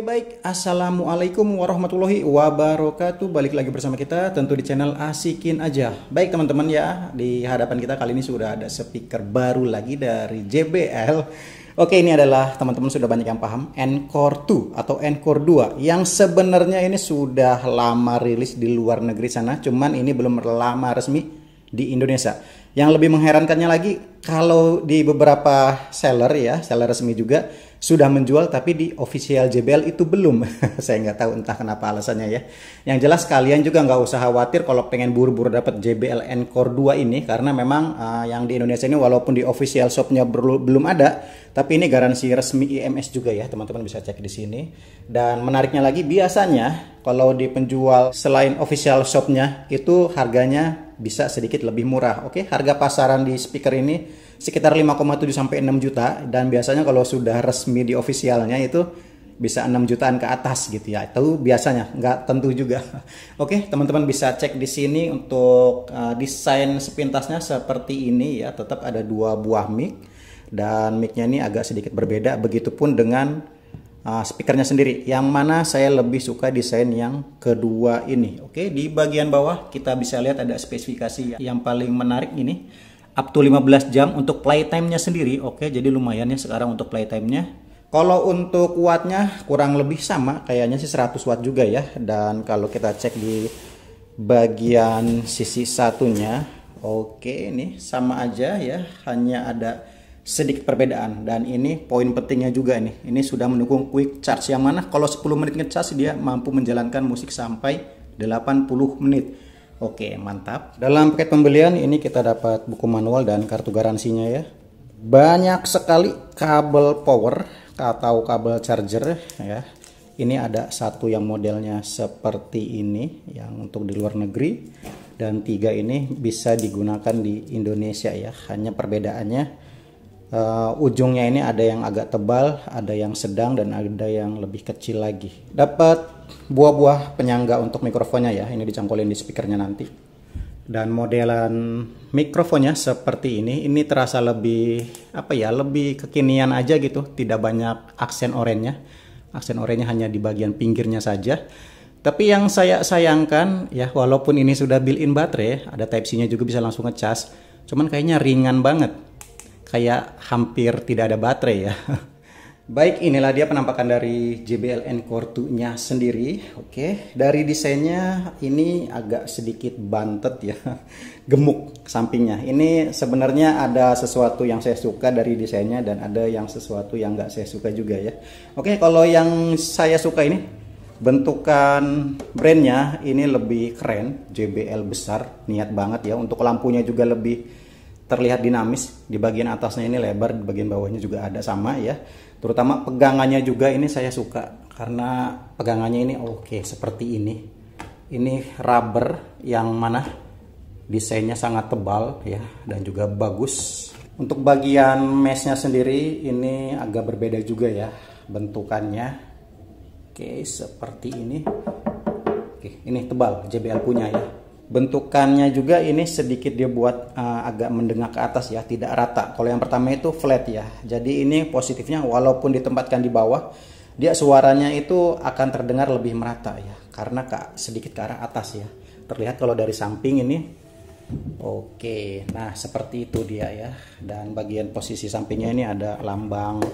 Baik, Assalamualaikum warahmatullahi wabarakatuh. Balik lagi bersama kita tentu di channel Asikin Aja. Baik teman-teman ya, di hadapan kita kali ini sudah ada speaker baru lagi dari JBL. Oke, ini adalah teman-teman sudah banyak yang paham Encore 2 atau Encore 2 yang sebenarnya ini sudah lama rilis di luar negeri sana, cuman ini belum lama resmi di Indonesia. Yang lebih mengherankannya lagi, kalau di beberapa seller ya, seller resmi juga sudah menjual, tapi di official JBL itu belum. Saya nggak tahu entah kenapa alasannya ya. Yang jelas kalian juga nggak usah khawatir kalau pengen buru-buru dapat JBL Encore 2 ini, karena memang yang di Indonesia ini walaupun di official shopnya belum ada, tapi ini garansi resmi IMS juga ya, teman-teman bisa cek di sini. Dan menariknya lagi, biasanya kalau di penjual selain official shopnya itu harganya bisa sedikit lebih murah. Oke, harga pasaran di speaker ini sekitar 5,7 sampai 6 juta, dan biasanya kalau sudah resmi di officialnya itu bisa 6 jutaan ke atas gitu ya. Itu biasanya, nggak tentu juga. Oke, teman-teman bisa cek di sini untuk desain sepintasnya seperti ini ya. Tetap ada dua buah mic, dan mic-nya ini agak sedikit berbeda. Begitupun dengan speakernya sendiri, yang mana saya lebih suka desain yang kedua ini. Oke, di bagian bawah kita bisa lihat ada spesifikasi yang paling menarik ini, up to 15 jam untuk playtime-nya sendiri. Oke, jadi lumayan ya sekarang untuk playtime-nya. Kalau untuk wattnya kurang lebih sama, kayaknya sih 100 watt juga ya. Dan kalau kita cek di bagian sisi satunya, oke, ini sama aja ya, hanya ada sedikit perbedaan. Dan ini poin pentingnya juga nih, ini sudah mendukung quick charge, yang mana kalau 10 menit ngecas dia mampu menjalankan musik sampai 80 menit. Oke, mantap. Dalam paket pembelian ini kita dapat buku manual dan kartu garansinya ya. Banyak sekali kabel power atau kabel charger ya. Ini ada satu yang modelnya seperti ini yang untuk di luar negeri, dan 3 ini bisa digunakan di Indonesia ya. Hanya perbedaannya ujungnya ini ada yang agak tebal, ada yang sedang, dan ada yang lebih kecil lagi. Dapat buah-buah penyangga untuk mikrofonnya ya, ini dicangkolin di speakernya nanti. Dan modelan mikrofonnya seperti ini terasa lebih apa ya, lebih kekinian aja gitu, tidak banyak aksen oranye. Aksen oranye hanya di bagian pinggirnya saja. Tapi yang saya sayangkan ya, walaupun ini sudah built-in baterai, ada Type-C-nya juga bisa langsung ngecas, cuman kayaknya ringan banget. Kayak hampir tidak ada baterai ya. Baik, inilah dia penampakan dari JBL Encore 2-nya sendiri. Oke, dari desainnya ini agak sedikit bantet ya, gemuk sampingnya. Ini sebenarnya ada sesuatu yang saya suka dari desainnya, dan ada yang sesuatu yang nggak saya suka juga ya. Oke, kalau yang saya suka ini bentukan brandnya ini lebih keren, JBL besar, niat banget ya. Untuk lampunya juga lebih terlihat dinamis. Di bagian atasnya ini lebar, di bagian bawahnya juga ada sama ya. Terutama pegangannya juga ini saya suka, karena pegangannya ini oke, seperti ini. Ini rubber yang mana desainnya sangat tebal ya, dan juga bagus. Untuk bagian meshnya sendiri ini agak berbeda juga ya bentukannya. Oke, seperti ini. Oke, ini tebal, JBL punya ya. Bentukannya juga ini sedikit dia buat agak mendengak ke atas ya, tidak rata. Kalau yang pertama itu flat ya. Jadi ini positifnya, walaupun ditempatkan di bawah, dia suaranya itu akan terdengar lebih merata ya, karena sedikit ke arah atas ya. Terlihat kalau dari samping ini. Oke, nah seperti itu dia ya. Dan bagian posisi sampingnya ini ada lambang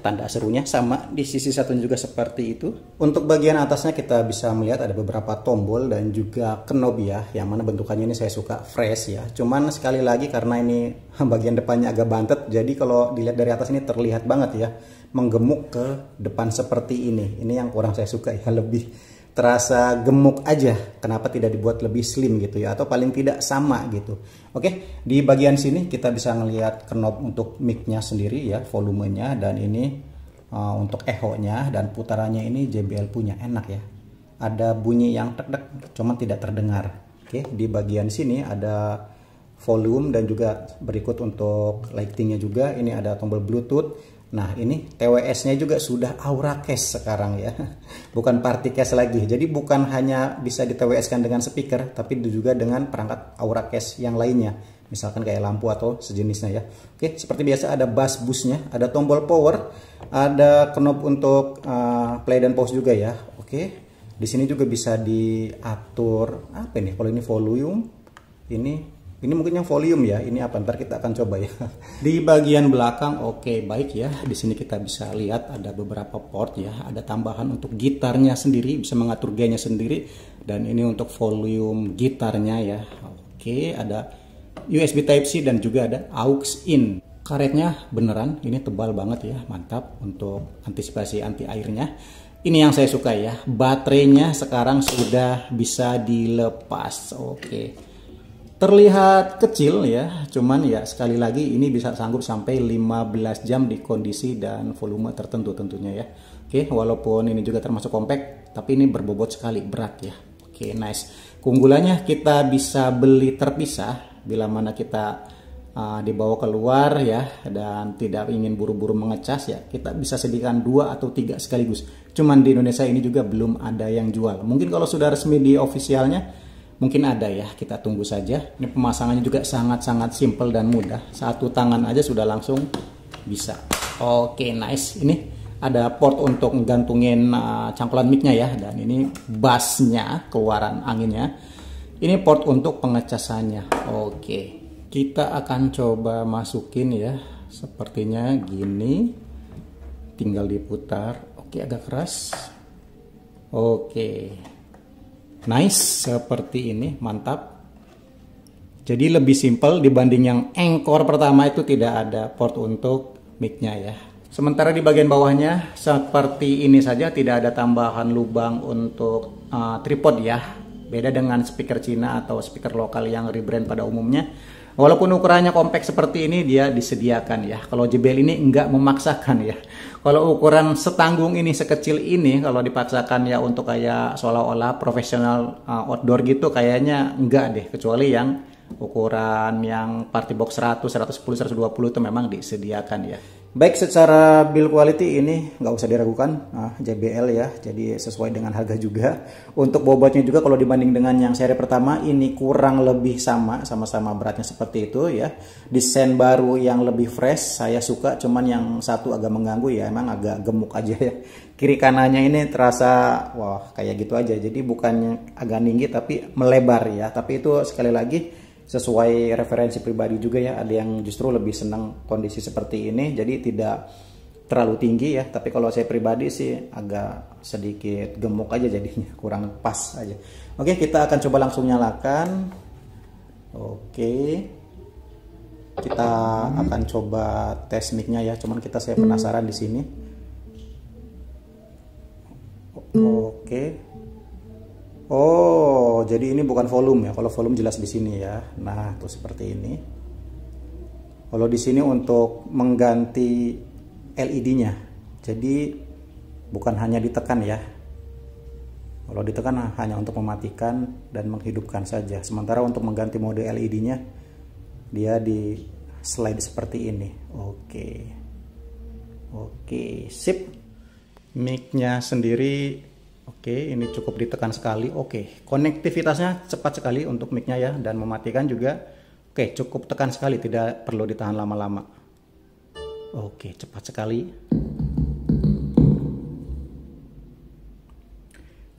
tanda serunya, sama di sisi satunya juga seperti itu. Untuk bagian atasnya kita bisa melihat ada beberapa tombol dan juga knob ya, yang mana bentukannya ini saya suka fresh ya. Cuman sekali lagi karena ini bagian depannya agak bantet, jadi kalau dilihat dari atas ini terlihat banget ya, menggemuk ke depan seperti ini. Ini yang kurang saya suka ya, lebih terasa gemuk aja. Kenapa tidak dibuat lebih slim gitu ya, atau paling tidak sama gitu. Oke, di bagian sini kita bisa ngelihat knob untuk mic-nya sendiri ya, volumenya, dan ini untuk echo-nya dan putarannya ini JBL punya, enak ya. Ada bunyi yang tek-tek, cuman tidak terdengar. Oke, di bagian sini ada volume, dan juga berikut untuk lighting-nya juga. Ini ada tombol Bluetooth, Nah ini TWS-nya juga sudah Auracast sekarang ya, bukan Partycast lagi. Jadi bukan hanya bisa di TWS-kan dengan speaker, tapi juga dengan perangkat Auracast yang lainnya. Misalkan kayak lampu atau sejenisnya ya. Oke, seperti biasa ada bass boost-nya, ada tombol power, ada knob untuk play dan pause juga ya. Oke, di sini juga bisa diatur apa ini? Kalau ini volume, ini mungkin yang volume ya. Ini apa? Ntar kita akan coba ya. Di bagian belakang, oke, baik ya. Di sini kita bisa lihat ada beberapa port ya. Ada tambahan untuk gitarnya sendiri, bisa mengatur gainnya sendiri. Dan ini untuk volume gitarnya ya. Oke, ada USB Type-C dan juga ada aux in. Karetnya beneran, ini tebal banget ya, mantap untuk antisipasi anti airnya. Ini yang saya suka ya. Baterainya sekarang sudah bisa dilepas. Oke. Terlihat kecil ya, cuman ya sekali lagi ini bisa sanggup sampai 15 jam di kondisi dan volume tertentu tentunya ya. Oke, walaupun ini juga termasuk compact, tapi ini berbobot sekali, berat ya. Oke, nice. Keunggulannya kita bisa beli terpisah bila mana kita dibawa keluar ya dan tidak ingin buru-buru mengecas ya, kita bisa sediakan 2 atau 3 sekaligus. Cuman di Indonesia ini juga belum ada yang jual. Mungkin kalau sudah resmi di officialnya mungkin ada ya, kita tunggu saja. Ini pemasangannya juga sangat-sangat simple dan mudah. Satu tangan aja sudah langsung bisa. Oke, nice. Ini ada port untuk menggantungin cangkulan mic-nya ya, dan ini bassnya, keluaran anginnya. Ini port untuk pengecasannya. Oke, kita akan coba masukin ya. Sepertinya gini, tinggal diputar. Oke, agak keras. Oke, nice, seperti ini, mantap. Jadi lebih simple dibanding yang Anchor pertama, itu tidak ada port untuk mic-nya ya. Sementara di bagian bawahnya seperti ini saja, tidak ada tambahan lubang untuk tripod ya. Beda dengan speaker Cina atau speaker lokal yang rebrand pada umumnya. Walaupun ukurannya compact seperti ini, dia disediakan ya. Kalau JBL ini enggak memaksakan ya. Kalau ukuran setanggung ini, sekecil ini, kalau dipaksakan ya untuk kayak seolah-olah profesional outdoor gitu, kayaknya enggak deh. Kecuali yang ukuran yang party box 100, 110, 120 itu memang disediakan ya. Baik, secara build quality ini nggak usah diragukan, JBL ya, jadi sesuai dengan harga juga. Untuk bobotnya juga kalau dibanding dengan yang seri pertama, ini kurang lebih sama-sama beratnya seperti itu ya. Desain baru yang lebih fresh, saya suka, cuman yang satu agak mengganggu ya, emang agak gemuk aja ya. Kiri kanannya ini terasa, wah kayak gitu aja, jadi bukannya agak tinggi tapi melebar ya. Tapi itu sekali lagi sesuai referensi pribadi juga ya, ada yang justru lebih senang kondisi seperti ini, jadi tidak terlalu tinggi ya. Tapi kalau saya pribadi sih agak sedikit gemuk aja jadinya, kurang pas aja. Oke, kita akan coba langsung nyalakan. Oke, kita akan coba tes mic-nya ya, cuman saya penasaran di sini. Oke. Oh, jadi ini bukan volume ya. Kalau volume jelas di sini ya. Nah, tuh seperti ini. Kalau di sini untuk mengganti LED-nya. Jadi bukan hanya ditekan ya. Kalau ditekan hanya untuk mematikan dan menghidupkan saja. Sementara untuk mengganti mode LED-nya, dia di slide seperti ini. Oke. Oke, sip. Mic-nya sendiri oke, ini cukup ditekan sekali. Oke, konektivitasnya cepat sekali untuk mic-nya ya, dan mematikan juga. Oke, cukup tekan sekali, tidak perlu ditahan lama-lama. Oke, cepat sekali.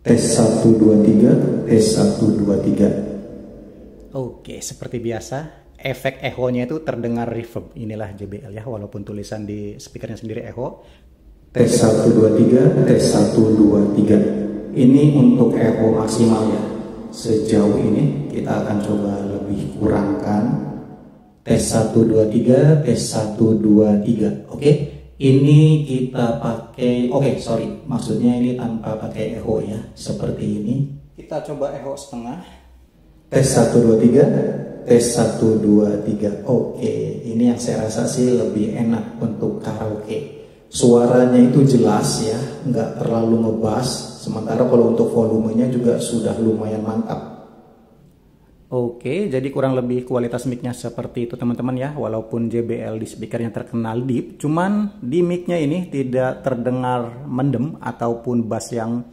Tes 1 2 3, tes 1 2 3. Oke, seperti biasa, efek echo-nya itu terdengar reverb. Inilah JBL ya, walaupun tulisan di speakernya sendiri echo. Tes 1 2 3, tes 1 2 3. Ini untuk echo maksimal ya. Sejauh ini kita akan coba lebih kurangkan. Tes 1 2 3, tes 1 2 3. Oke. Ini kita pakai, maksudnya ini tanpa pakai echo ya. Seperti ini. Kita coba echo setengah. Tes 1 2 3, tes 1 2 3. Oke, ini yang saya rasa sih lebih enak untuk karaoke. Suaranya itu jelas ya, nggak terlalu ngebass. Sementara kalau untuk volumenya juga sudah lumayan mantap. Oke, jadi kurang lebih kualitas mic-nya seperti itu teman-teman ya. Walaupun JBL di speakernya terkenal deep, cuman di mic-nya ini tidak terdengar mendem ataupun bass yang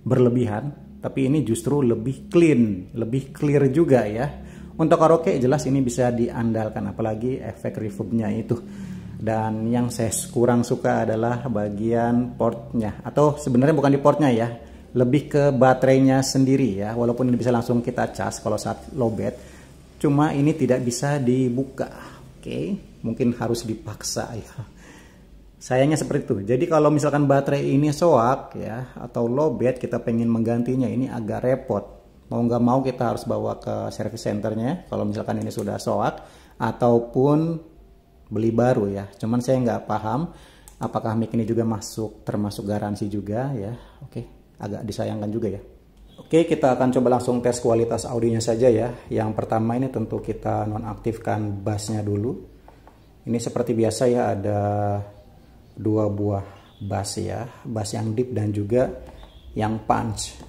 berlebihan. Tapi ini justru lebih clean, lebih clear juga ya. Untuk karaoke jelas ini bisa diandalkan, apalagi efek reverb-nya itu. Dan yang saya kurang suka adalah bagian portnya, atau sebenarnya bukan di portnya ya, lebih ke baterainya sendiri ya. Walaupun ini bisa langsung kita cas kalau saat lowbat, cuma ini tidak bisa dibuka. Oke, mungkin harus dipaksa ya. Sayangnya seperti itu. Jadi kalau misalkan baterai ini soak ya atau lowbat, kita pengen menggantinya ini agak repot. Mau nggak mau kita harus bawa ke service centernya kalau misalkan ini sudah soak, ataupun beli baru ya. Cuman saya nggak paham apakah mic ini juga termasuk garansi juga ya. Oke, agak disayangkan juga ya. Oke, kita akan coba langsung tes kualitas audionya saja ya. Yang pertama ini tentu kita nonaktifkan bassnya dulu. Ini seperti biasa ya, ada 2 buah bass ya, bass yang deep dan juga yang punch.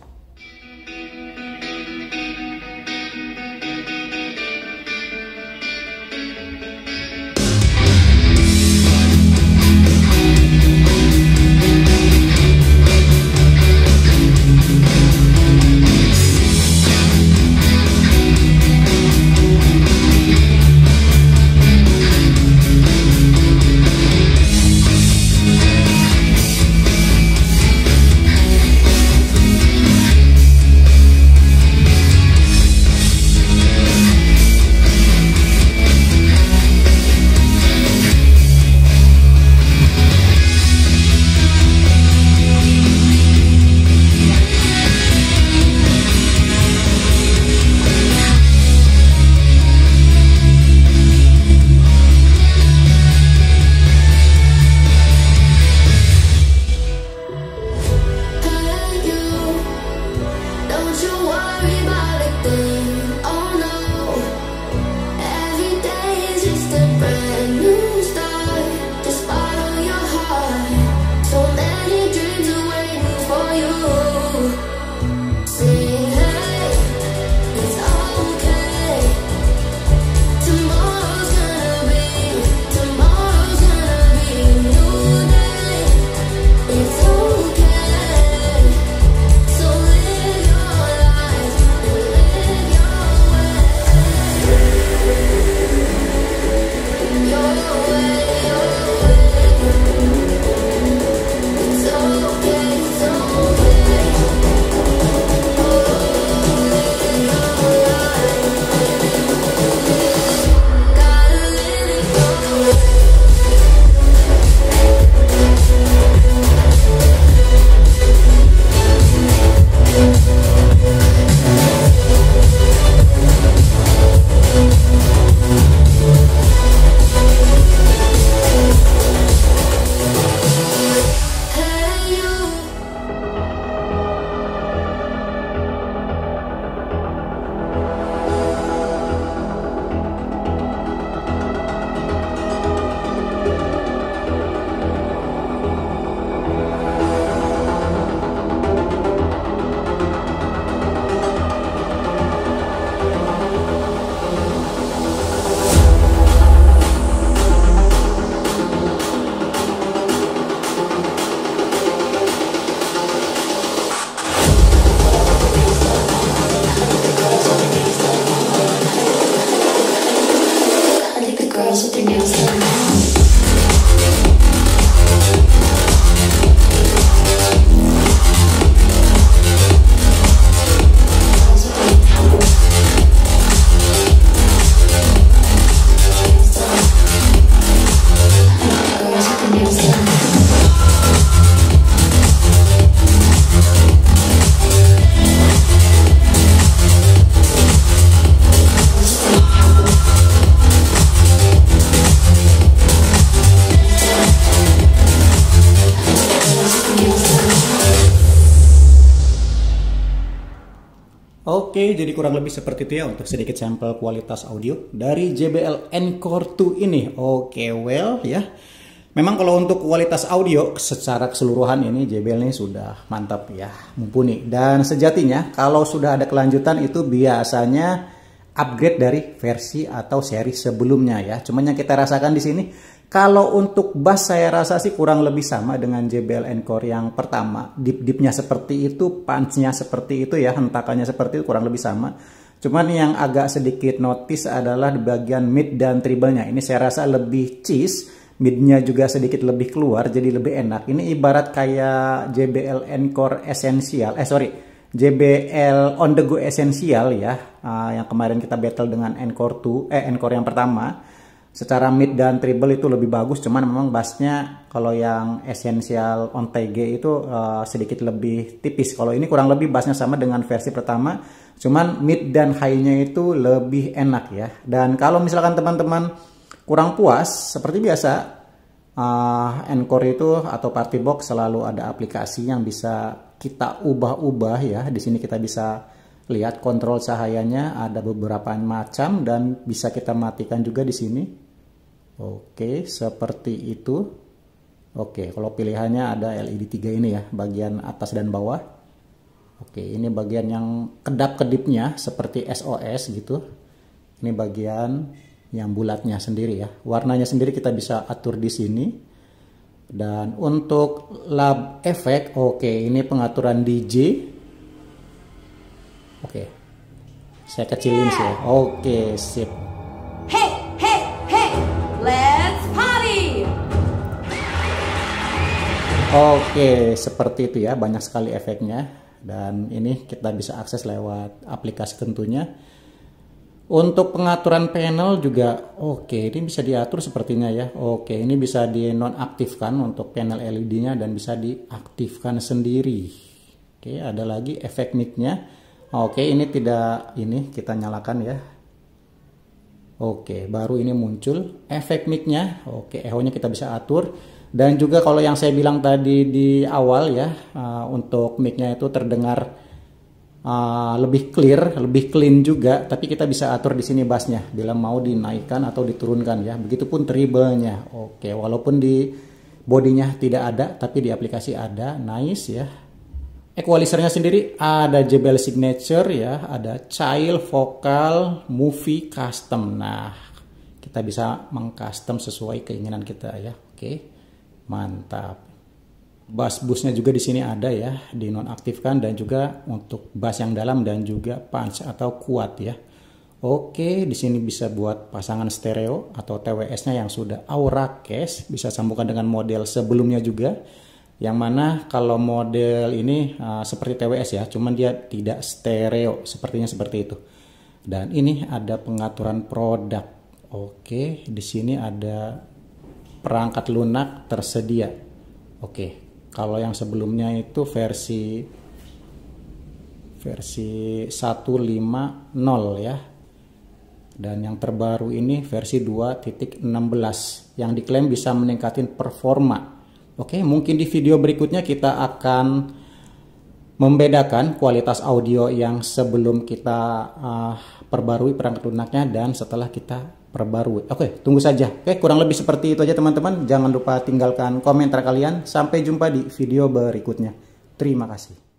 Oke, jadi kurang lebih seperti itu ya untuk sedikit sampel kualitas audio dari JBL Encore 2 ini. Oke, well ya. Memang kalau untuk kualitas audio secara keseluruhan ini JBL ini sudah mantap ya, mumpuni. Dan sejatinya kalau sudah ada kelanjutan itu biasanya upgrade dari versi atau seri sebelumnya ya. Cuman yang kita rasakan di sini, kalau untuk bass saya rasa sih kurang lebih sama dengan JBL Encore yang pertama. Dip-dipnya seperti itu, punch-nya seperti itu ya, hentakannya seperti itu, kurang lebih sama. Cuman yang agak sedikit notice adalah di bagian mid dan treble-nya. Ini saya rasa lebih cheese, mid-nya juga sedikit lebih keluar, jadi lebih enak. Ini ibarat kayak JBL Encore Essential, JBL On The Go Essential ya, yang kemarin kita battle dengan Encore yang pertama. Secara mid dan treble itu lebih bagus, cuman memang bassnya kalau yang Essential On TG itu sedikit lebih tipis. Kalau ini kurang lebih bassnya sama dengan versi pertama, cuman mid dan high-nya itu lebih enak ya. Dan kalau misalkan teman-teman kurang puas, seperti biasa, Encore itu atau Party Box selalu ada aplikasi yang bisa kita ubah-ubah ya. Di sini kita bisa lihat kontrol cahayanya ada beberapa macam dan bisa kita matikan juga di sini. Oke, seperti itu. Oke, kalau pilihannya ada LED 3 ini ya, bagian atas dan bawah. Oke, ini bagian yang kedap-kedipnya seperti SOS gitu. Ini bagian yang bulatnya sendiri ya. Warnanya sendiri kita bisa atur di sini. Dan untuk lab efek, oke, ini pengaturan DJ. Oke, saya kecilin sih. Oke, sip. Hey, hey, hey, let's party. Oke, seperti itu ya, banyak sekali efeknya. Dan ini kita bisa akses lewat aplikasi tentunya. Untuk pengaturan panel juga oke, ini bisa diatur sepertinya ya. Oke, ini bisa dinonaktifkan untuk panel LED-nya dan bisa diaktifkan sendiri. Oke, ada lagi efek mic-nya. Oke, ini tidak, ini kita nyalakan ya. Oke, baru ini muncul efek mic-nya. Oke, echo-nya kita bisa atur. Dan juga kalau yang saya bilang tadi di awal ya, untuk mic-nya itu terdengar lebih clear, lebih clean juga, tapi kita bisa atur di sini bassnya bila mau dinaikkan atau diturunkan ya. Begitupun treble-nya. Oke, walaupun di bodinya tidak ada, tapi di aplikasi ada. Nice ya. Equalizer-nya sendiri ada JBL Signature ya, ada Child, Vocal, Movie, Custom. Nah, kita bisa mengcustom sesuai keinginan kita ya. Oke, mantap. Bass boost-nya juga di sini ada ya, dinonaktifkan, dan juga untuk bass yang dalam dan juga punch atau kuat ya. Oke, di sini bisa buat pasangan stereo atau TWS-nya yang sudah Aura Case, bisa sambungkan dengan model sebelumnya juga. Yang mana kalau model ini seperti TWS ya, cuman dia tidak stereo, sepertinya seperti itu. Dan ini ada pengaturan produk. Oke, di sini ada perangkat lunak tersedia. Oke. Kalau yang sebelumnya itu versi 1.5.0 ya. Dan yang terbaru ini versi 2.16 yang diklaim bisa meningkatin performa. Oke, mungkin di video berikutnya kita akan membedakan kualitas audio yang sebelum kita perbarui perangkat lunaknya dan setelah kita perbarui. Oke, tunggu saja. Oke, kurang lebih seperti itu aja teman-teman. Jangan lupa tinggalkan komentar kalian. Sampai jumpa di video berikutnya. Terima kasih.